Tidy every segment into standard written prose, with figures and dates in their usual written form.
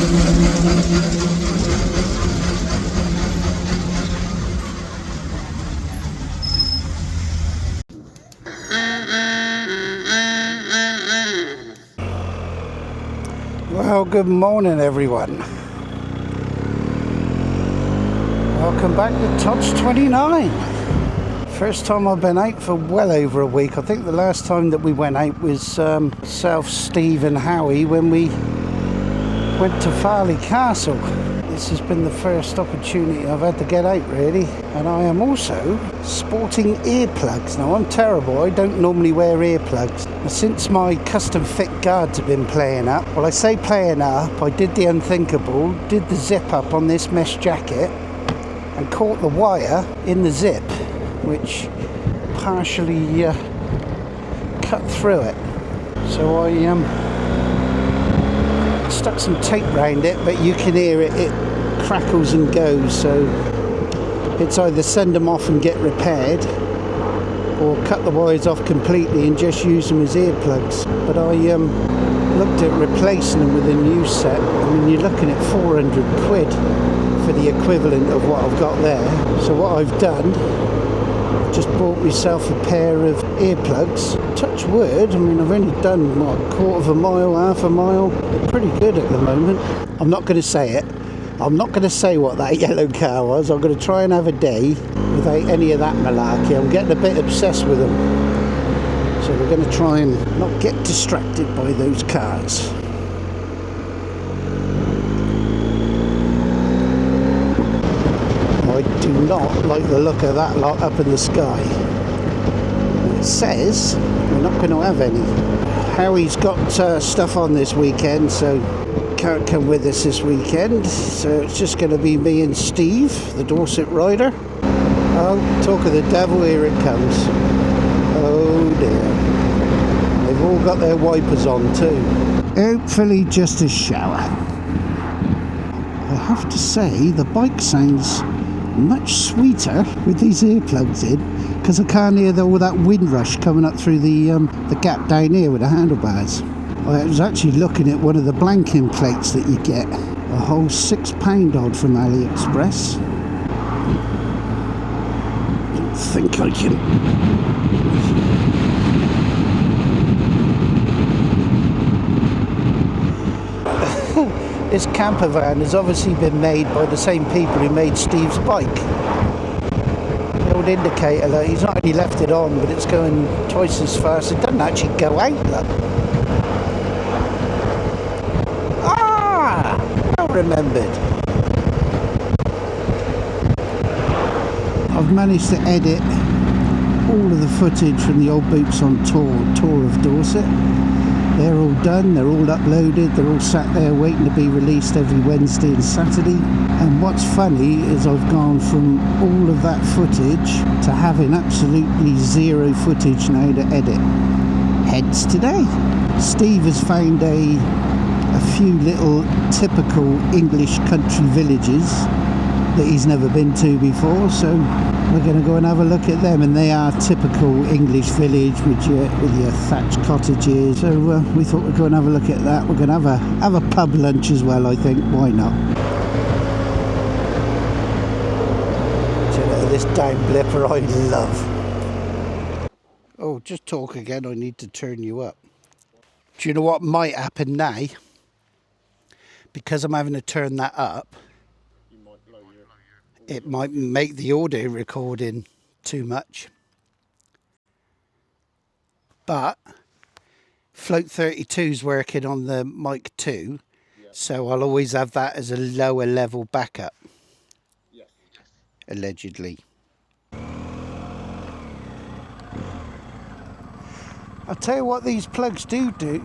Well, good morning everyone. Welcome back to Touch 29. First time I've been out for well over a week. I think the last time that we went out was Self, Steve and Howie when we went to Farleigh Castle. This has been the first opportunity I've had to get out really, and I am also sporting earplugs. Now I'm terrible, I don't normally wear earplugs. Since my custom fit guards have been playing up, well I say playing up, I did the unthinkable, did the zip up on this mesh jacket and caught the wire in the zip, which partially cut through it. So I stuck some tape around it, but you can hear it, it crackles and goes, so it's either send them off and get repaired or cut the wires off completely and just use them as earplugs. But I looked at replacing them with a new set. I mean, you're looking at 400 quid for the equivalent of what I've got there. So what I've done, just bought myself a pair of earplugs. Touch wood, I mean I've only done what, a quarter of a mile, half a mile. They're pretty good at the moment. I'm not going to say it. I'm not going to say what that yellow car was. I'm going to try and have a day without any of that malarkey. I'm getting a bit obsessed with them. So we're going to try and not get distracted by those cars. I do not like the look of that lot up in the sky. It says we're not going to have any. Howie's got stuff on this weekend, so can't come with us this weekend. So it's just going to be me and Steve, the Dorset rider. Oh, talk of the devil, here it comes. Oh dear. They've all got their wipers on too. Hopefully just a shower. I have to say the bike sounds much sweeter with these earplugs in, because I can't hear all that wind rush coming up through the gap down here with the handlebars. I was actually looking at one of the blanking plates that you get, a whole £6 odd from AliExpress. I don't think I can. This camper van has obviously been made by the same people who made Steve's bike. The old indicator, look, he's not only left it on, but it's going twice as fast. It doesn't actually go out, look. Ah! Well remembered. I've managed to edit all of the footage from the old Boots on tour of Dorset. They're all done, they're all uploaded, they're all sat there waiting to be released every Wednesday and Saturday. And what's funny is I've gone from all of that footage to having absolutely zero footage now to edit. Hence today. Steve has found a few little typical English country villages that he's never been to before, so we're going to go and have a look at them, and they are typical English village with your thatched cottages. So we thought we'd go and have a look at that. We're going to have a pub lunch as well, I think. Why not? Do you know, this down blipper I love. Oh, just talk again. I need to turn you up. Do you know what might happen now? Because I'm having to turn that up, it might make the audio recording too much. But Float 32's working on the mic 2, so I'll always have that as a lower level backup. Allegedly. I'll tell you what these plugs do. They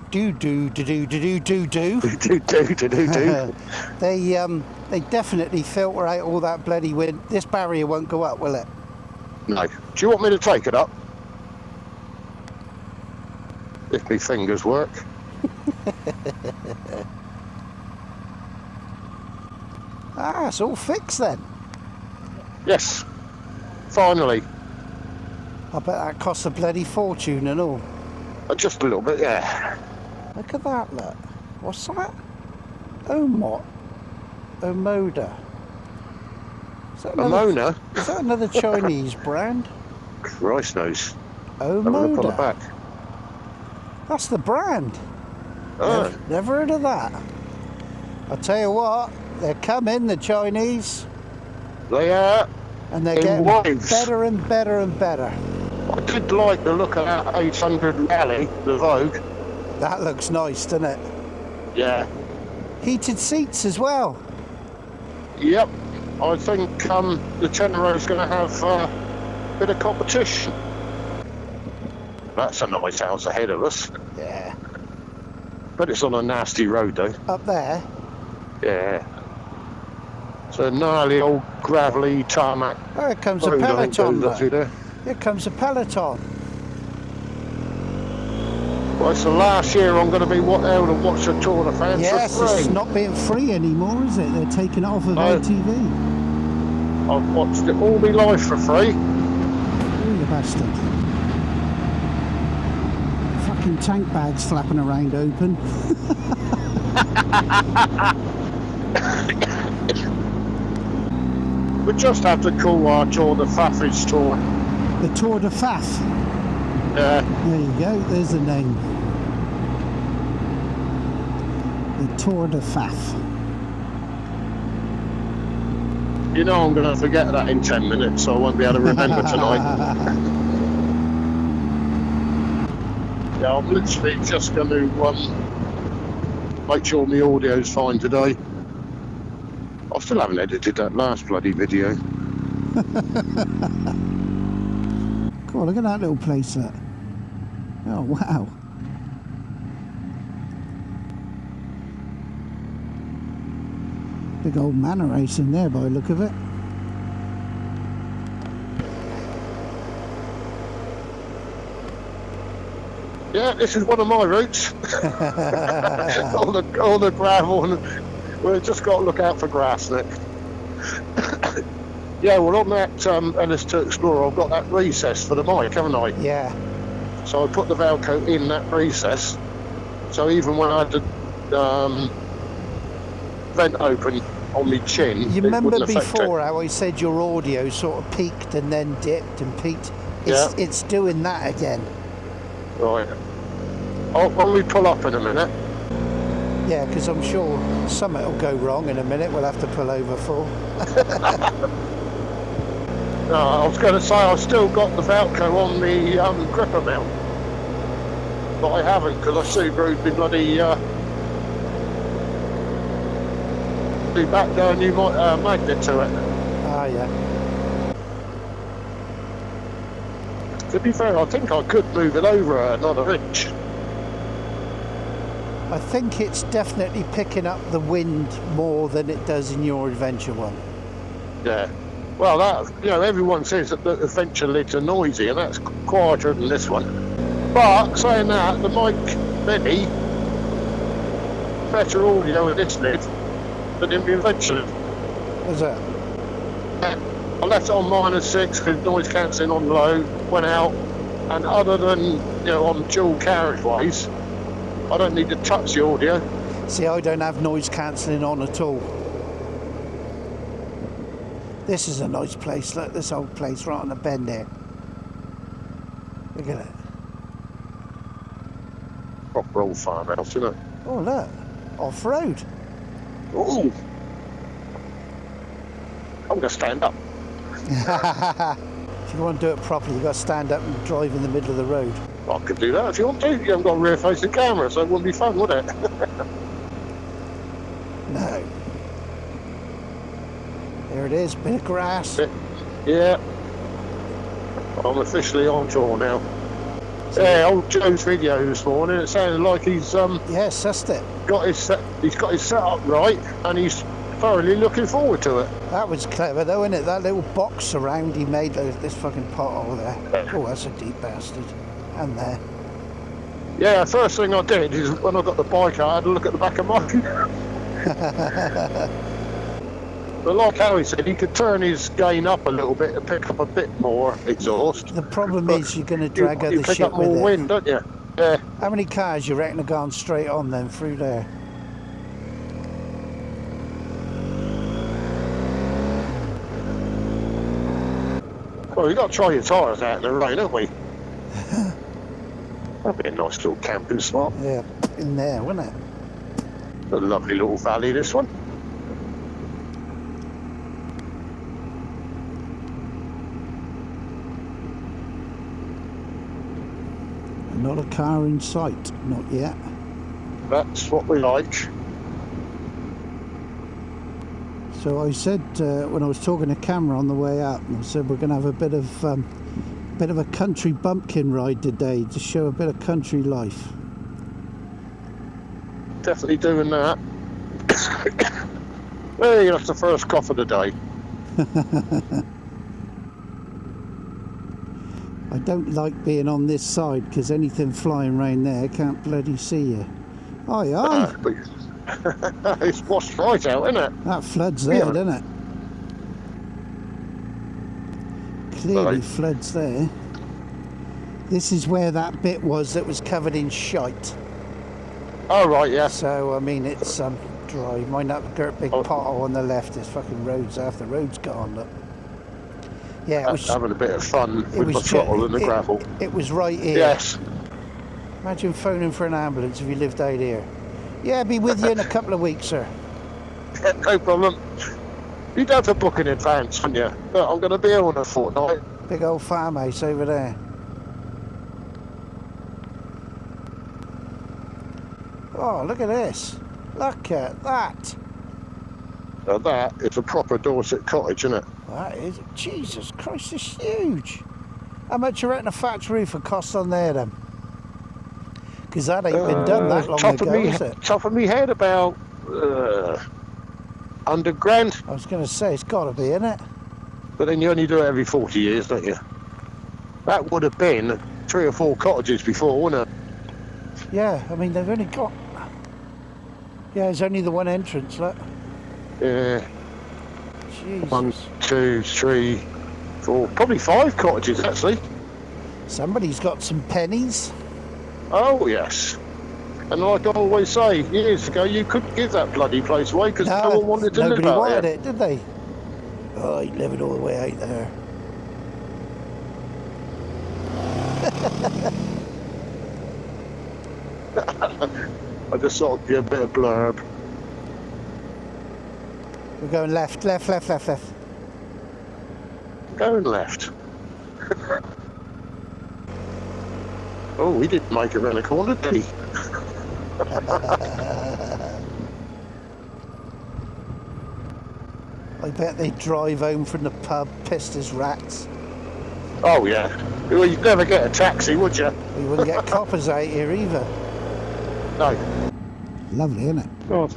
definitely filter out all that bloody wind. This barrier won't go up, will it? No. Do you want me to take it up? If my fingers work. Ah, it's all fixed then. Yes. Finally. I bet that costs a bloody fortune and all. Just a little bit, yeah. Look at that, look. What's that? Oh, Omoda. Is that Amona? Is that another Chinese brand? Christ knows. Have a look on the Omoda. back. That's the brand. Oh, Never heard of that. I'll tell you what, they're coming, the Chinese, they are. and they're In getting waves. better and better and better. I did like the look of that 800 Rallye, the Vogue. That looks nice, doesn't it? Yeah. Heated seats as well. Yep. I think the Tenero's going to have a bit of competition. That's a nice house ahead of us. Yeah. But it's on a nasty road, though. Up there. Yeah. It's a gnarly old gravelly tarmac Oh, here comes a road, I think, peloton. goes up through Look. there. Here comes a peloton. Well, it's the last year I'm going to be able to watch the Tour de France Yes, for free. it's not being free anymore, is it? They're taking it off of No. ITV. I've watched it all my life for free. Oh, you bastard. Fucking tank bags flapping around open. We just have to call our Tour de Faffish tour. The Tour de Faf. Yeah. There you go, there's the name. The Tour de Faf. You know I'm going to forget that in 10 minutes, so I won't be able to remember tonight. Yeah, I'm literally just going to make sure my audio's fine today. I still haven't edited that last bloody video. Cool, look at that little place there. Oh, wow. Big old manor race in there by the look of it. Yeah, this is one of my routes. all the gravel, and we've just got to look out for grass next. Yeah, well, on that LS2 Explorer, I've got that recess for the mic, haven't I? Yeah. So I put the Velcro in that recess, so even when I had the vent open on my chin, You it remember wouldn't affect before it. how I said your audio sort of peaked and then dipped and peaked? Yeah. It's doing that again. Right. When we pull up in a minute. Yeah, because I'm sure something will go wrong in a minute. We'll have to pull over for. No, I was going to say I've still got the Velcro on the gripper mount, but I haven't because I screwed the bloody the back there new magnet to it. Ah, yeah. To be fair, I think I could move it over another inch. I think it's definitely picking up the wind more than it does in your adventure one. Yeah. Well, that everyone says that the adventure lids are noisy, and that's quieter than this one. But saying that, the Mic Mini better audio in this lid than in the adventure lid. Is it? I left it on -6 because noise cancelling on low, went out, and other than on dual carriageways, I don't need to touch the audio. See, I don't have noise cancelling on at all. This is a nice place. Look, this old place right on the bend there. Look at it. Proper old farmhouse, isn't it? Oh, look. Off-road. Ooh. I'm going to stand up. If you want to do it properly, you've got to stand up and drive in the middle of the road. I could do that if you want to. You haven't got a rear-facing camera, so it wouldn't be fun, would it? No. There it is, bit of grass. Yeah. I'm officially on tour now. Yeah, old Joe's video this morning, it sounded like he's Yes, that's it. he's got his setup right, and he's thoroughly looking forward to it. That was clever though, isn't it? That little box surround he made, this fucking pothole there. Oh, that's a deep bastard. And there. Yeah, first thing I did is when I got the bike out, I had a look at the back of mine. But like how he said, he could turn his gain up a little bit and pick up a bit more exhaust. The problem But is you're going to drag you other pick shit up more with it. wind, don't you? Yeah. How many cars you reckon have gone straight on then through there? Well, we've got to try your tyres out in the rain, haven't we? That'd be a nice little camping spot. Yeah, in there, wouldn't it? A lovely little valley, this one. Not a car in sight, not yet. That's what we like. So I said when I was talking to camera on the way up, I said we're going to have a bit of a country bumpkin ride today to show a bit of country life. Definitely doing that. Hey, that's the first cough of the day. I don't like being on this side because anything flying round there can't bloody see you. Aye, aye. It's washed right out, isn't it? That flood's there, doesn't it? Clearly floods there. This is where that bit was that was covered in shite. Oh, right, yeah. So, I mean, it's dry. Mind that big pothole on the left is fucking roads after roads gone, look. Yeah, it was having a bit of fun with the throttle and the gravel. It was right here. Yes. Imagine phoning for an ambulance if you lived out here. Yeah, be with you in a couple of weeks, sir. No problem. You don't have to book in advance, haven't you? Look, I'm going to be here in a fortnight. Big old farmhouse over there. Oh, look at this. Look at that. Now that is a proper Dorset cottage, isn't it? That is. Jesus Christ, it's huge. How much you reckon a thatch roof would cost on there then? Because that ain't been done that long ago, is it? Top of me head, about £100 grand. I was going to say, it's got to be, isn't it? But then you only do it every 40 years, don't you? That would have been 3 or 4 cottages before, wouldn't it? Yeah, I mean, they've only got... Yeah, there's only the one entrance, look. Yeah. Jesus. 1, 2, 3, 4, probably 5 cottages, actually. Somebody's got some pennies. Oh, yes. And like I always say, years ago, you couldn't give that bloody place away because no one wanted to live out there. Nobody wanted it, did they? Oh, you live it all the way out there. I just thought I'd give a bit of blurb. We're going left, left, left, left, left. Going left. Oh, he didn't make it around the corner, did he? I bet they drive home from the pub pissed as rats. Oh, yeah. Well, you'd never get a taxi, would you? We wouldn't get coppers out here either. No. Lovely, isn't it? God,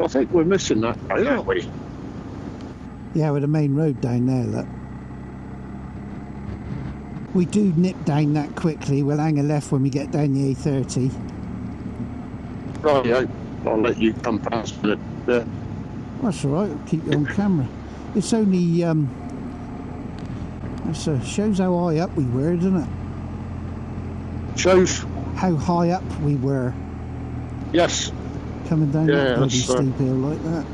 I think we're missing that, aren't we? Yeah, with the main road down there, look. We do nip down that quickly. We'll hang a left when we get down the A30. Right, yeah. I'll let you come past it. That's all right. I'll keep you on camera. It's only shows how high up we were, doesn't it? Shows how high up we were. Yes. Coming down that bloody steep hill like that.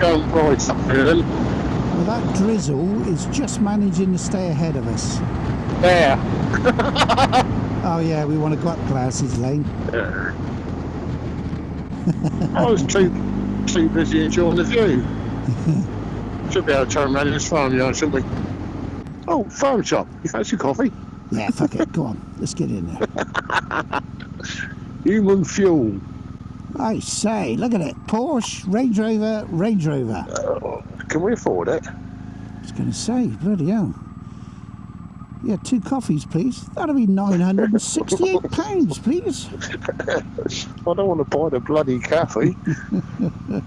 Going right up here then. Well, that drizzle is just managing to stay ahead of us. There. Oh yeah, we want to go up Glasses Lane. Yeah. I was too busy enjoying the view. Should be able to turn around in this farmyard, shouldn't we? Oh, farm shop. You fancy coffee? Yeah, fuck it. Go on. Let's get in there. Human fuel. I say, look at it. Porsche, Range Rover, Range Rover. Can we afford it? I was going to say, bloody hell. Yeah, 2 coffees, please. That'll be £968, please. I don't want to buy the bloody cafe. Of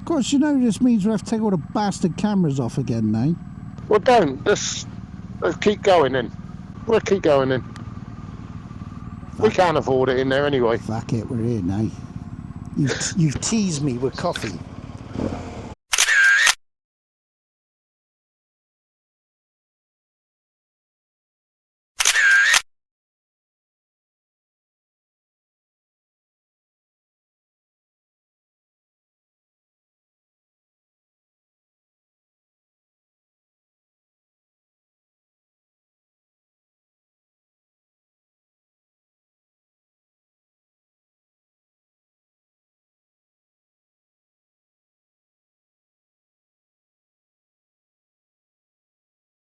course, you know this means we have to take all the bastard cameras off again now. Well, don't. Let's keep going then. We'll keep going then. We can't afford it in there anyway. Fuck it, we're here now. You've teased me with coffee.